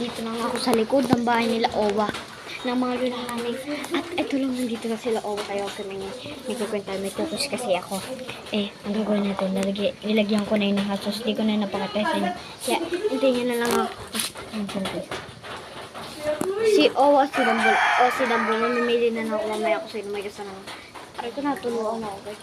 nandito na ako sa likod ng bahay nila Owa ng mga lulahanin. At ito lang, nandito na sila Owa. Kaya ako may nagkukwenta. May kukus kasi ako. Ang gagawin natin, nilagyan ko na yung hasos. Hindi ko na napakatesa. Kaya, hintayin na lang ako. Si Owa, si Dambol, mamimili na ako mamaya ko sa inyo. May kasama. Ay, ko natulungan ako guys.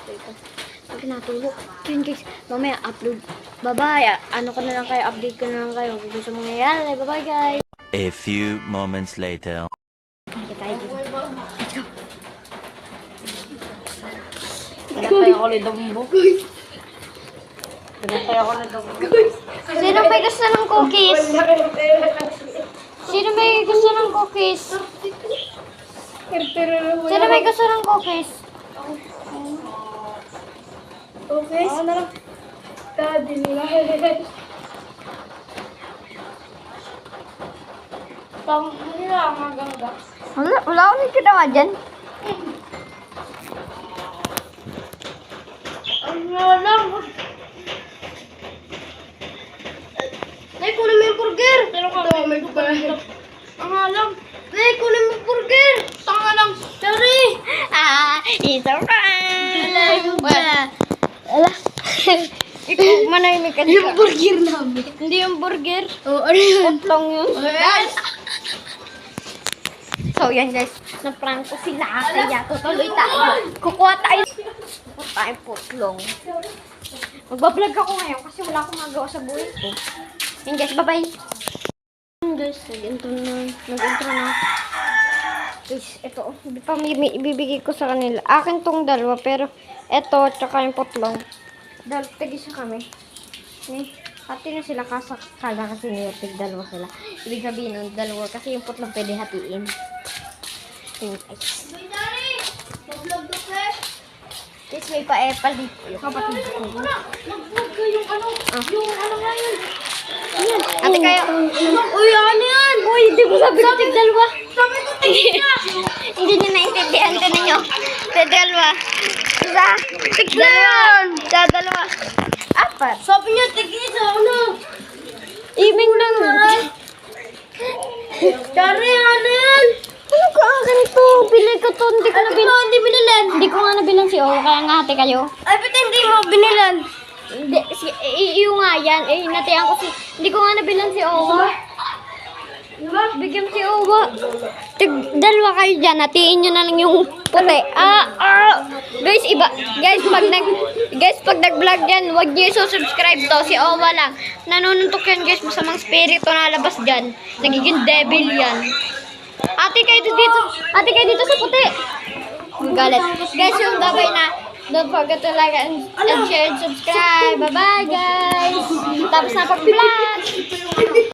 Pag natulog. Yun guys, mamaya upload. Bye-bye. Ano ko na lang kayo, update ko na lang kayo. Kung gusto mong nangyayari. Bye-bye guys. A few moments later. Let's go. Pinatay ako ni Dumbo. Pinatay ako ni Dumbo. Sino may gusto ng cookies? Sino may gusto ng cookies? Sino may gusto ng cookies? Okay. Ako na lang. Daddy nila. Pang nila ang maganda. Wala akong kinawa dyan. Ang alam. Nay, kunin mo yung burger. Pero ka may burger. Ang alam. Nay, kunin mo yung burger. Tanga lang. Sorry. It's alright. Ala. Ikaw, manahimik ka. Yung burger namin. Hindi yung burger. Oo, ano yun? Putlong yun. Yes. So, yan guys. Na-prank ko sila. Kaya tutuloy tayo. Kukuha tayo putlong. Magbablog ako ngayon kasi wala akong magawa sa buhay ko. Yan guys, bye-bye. Yan guys, nag-intro na. Guys, ito. Ibibigay ko sa kanila. Akin tong dalawa, pero ito, tsaka yung putlong. Tigisa kami. Hati na sila kala kasi dalawa sila. Ibig sabihin ng dalawa kasi yung putlong pwede hatiin. Guys, may pa-epal dito. Yung kapatid ko. Nag-vlog ka yung ano. Yung ano nga yun. Ayan. Ate kayo. Uy, ano yan? Uy, hindi ko sabi ko dalawa. Sabi ko tigisa. Hindi nyo naintindihan. Tinan nyo. Dalawa. Isa. Dalawa. Apat. Sabi niya tigisa. Ano? Iming lang. Dari, ano yan? Ano ka akin to? Bili ko to. Hindi ko Ano nabilan. ba? Hindi binilan. Hindi ko nga nabilan si Owa. Kaya nga ate kayo. Ay, ba't hindi mo binilan? Hindi. Iyo nga yan. Natiyan ko si... Hindi ko nga nabilan si Owa. Bigyan si Owa. Dalawa kayo dyan. Hatiin nyo na lang yung puti. Guys, iba. Guys, pag nag-vlog yan, huwag nyo subscribe to. Si Owa lang. Nanununtok yan guys. Masamang spirito na labas dyan. Nagiging devil yan. Ate kayo dito sa puti. Galit. Guys, yung gabay na. Don't forget to like and share and subscribe. Bye-bye guys. Tapos na pag-vlog.